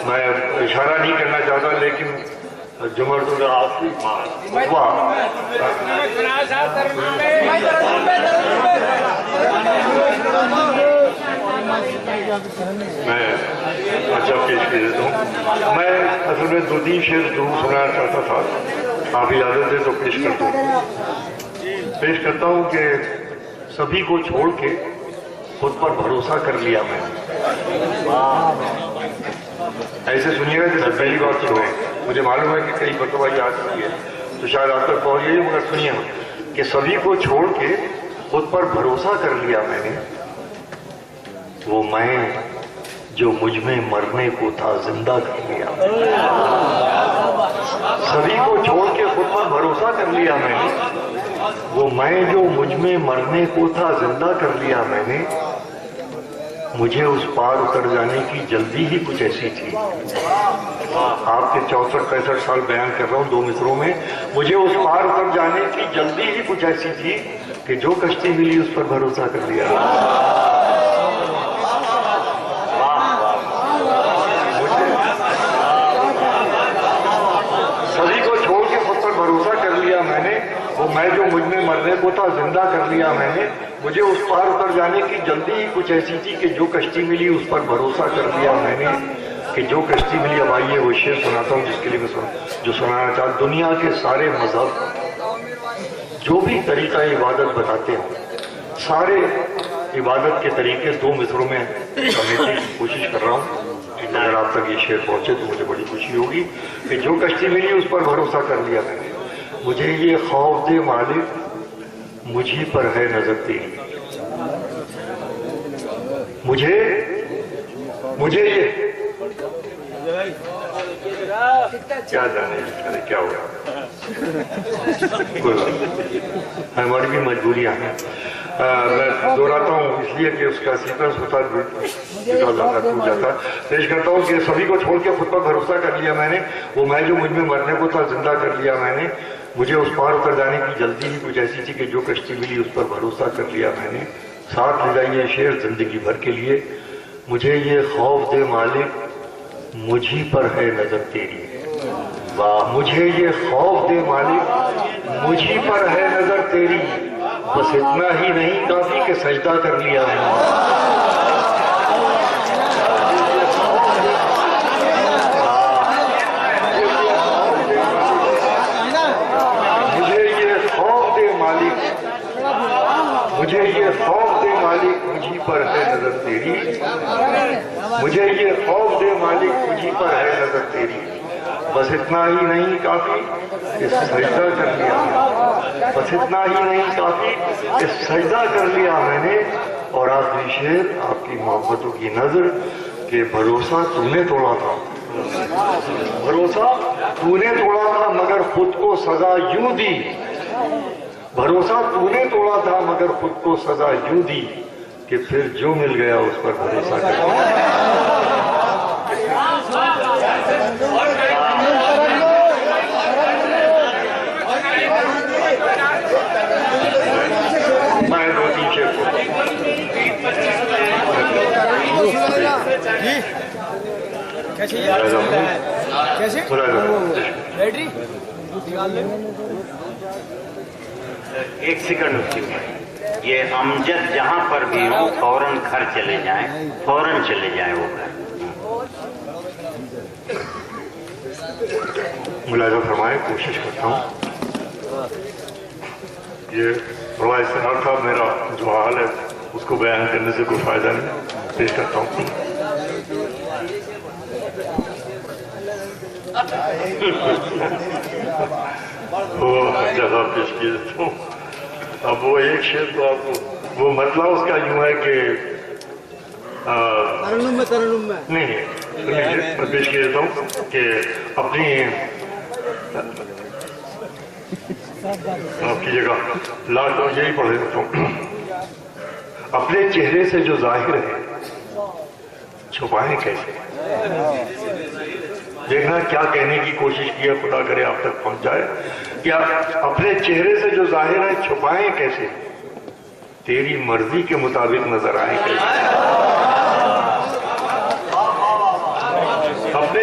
میں اشارہ نہیں کرنا چاہتا لیکن جمر تو آخری میں اچھا پیش کر دیتا ہوں. میں اصل میں 2-3 شعر ضرور سنانا چاہتا تھا، آپ اجازت دیں تو پیش کرتا ہوں. پیش کرتا ہوں کہ سبھی کو چھوڑ کے خود پر بھروسہ کر لیا میں نے. ایسے سنیے گا جیسے پہلی بار سنیں. مجھے معلوم ہے کہ کئی مرتبہ یہ آ چکی ہے تو شاید آپ تک پہنچ گئی، مگر سنیے کہ سبھی کو چھوڑ کے خود پر بھروسہ کر لیا میں نے. وہ میں جو مجھ میں مرنے کو تھا زندہ کر لیا. سبھی کو چھوڑ کے خود پر بھروسہ کر لیا میں نے. وہ میں جو مجھ میں مرنے کو تھا زندہ کر لیا میں نے. مجھے اس پار اتر جانے کی جلدی ہی کچھ ایسی تھی. آپ کے 64-65 سال بیان کر رہا ہوں 2 مصروں میں. مجھے اس پار اتر جانے کی جلدی ہی کچھ ایسی تھی کہ جو کشتی ملی اس پر بھروسہ کر لیا. سبھی کو چھوڑ کے خود پر بھروسہ کر لیا میں نے. وہ میں جو مجھ میں مرنے کو تھا زندہ کر لیا میں نے. مجھے اس پار اتر جانے کی جلدی ہی کچھ ایسی تھی کہ جو کشتی ملی اس پر بھروسہ کر لیا میں نے. کہ جو کشتی ملی. اب آئیے وہ شعر سناتا ہوں جس کے لیے میں جو سنانا چاہتا. دنیا کے سارے مذہب جو بھی طریقہ عبادت بتاتے ہیں، سارے عبادت کے طریقے 2 مصروں میں سمیٹنے کی کوشش کر رہا ہوں. اگر آپ تک یہ شعر پہنچے تو مجھے بڑی خوشی ہوگی. کہ جو کشتی ملی اس پر بھروسہ کر لیا میں نے. مجھے یہ خوف دے مالک مجھے پر ہے نظر تیری. مجھے یہ کیا جانے کیا ہوا. کوئی بات نہیں، ہماری بھی مجبوریاں ہیں. میں دہراتا ہوں اس لیے کہ اس کا سیکوینس ہوتا ٹوٹ جاتا. پیش کرتا ہوں کہ سبھی کو چھوڑ کے خود پر بھروسہ کر لیا میں نے. وہ میں جو مجھ میں مرنے کو تھا زندہ کر لیا میں نے. مجھے اس پار اتر جانے کی جلدی ہی کچھ ایسی تھی کہ جو کشتی ملی اس پر بھروسہ کر لیا میں نے. ساتھ لے جائیے شعر زندگی بھر کے لیے. مجھے یہ خوف دے مالک مجھے پر ہے نظر تیری. واہ. مجھے یہ خوف دے مالک مجھے پر ہے نظر تیری. بس اتنا ہی نہیں کافی کہ سجدہ کر لیا میں نے. مجھے یہ خوف دے مالک مجھے پر ہے نظر تیری. مجھے یہ خوف دے مالک مجھے پر ہے نظر تیری. بس اتنا ہی نہیں کافی کہ سجدہ کر لیا. بس اتنا ہی نہیں کافی کہ سجدہ کر لیا میں نے. اور آخری شعر آپ کی محبتوں کی نظر کہ بھروسہ تو نے توڑا تھا. بھروسہ تو نے توڑا تھا مگر خود کو سزا یوں دی. بھروسہ تو نے توڑا تھا مگر خود کو سزا یوں دی کہ پھر جو مل گیا اس پر بھروسہ کر لیا. میں 2-3 شعر ایک سیکنڈ اس کی. یہ امجد جہاں پر بھی ہوں فوراً گھر چلے جائیں، فوراً چلے جائیں وہ گھر. ملاحظہ فرمائیں. کوشش کرتا ہوں. یہ بڑا استعمال تھا. میرا جو حال ہے اس کو بیان کرنے سے کوئی فائدہ نہیں. پیش کرتا ہوں. وہ جگہ پیش کیے دیتا ہوں. اب وہ ایک شعر تو آپ کو وہ مطلب اس کا یوں ہے کہ نہیں میں پیش کیے دیتا ہوں کہ اپنی آپ کیجیے گا لاسٹ اور یہی پڑھ دیتا ہوں. اپنے چہرے سے جو ظاہر ہے چھپائیں کیسے. دیکھنا کیا کہنے کی کوشش کی ہے. خدا کرے آپ تک پہنچ جائے. کیا اپنے چہرے سے جو ظاہر ہے چھپائیں کیسے. تیری مرضی کے مطابق نظر آئیں کیسے. اپنے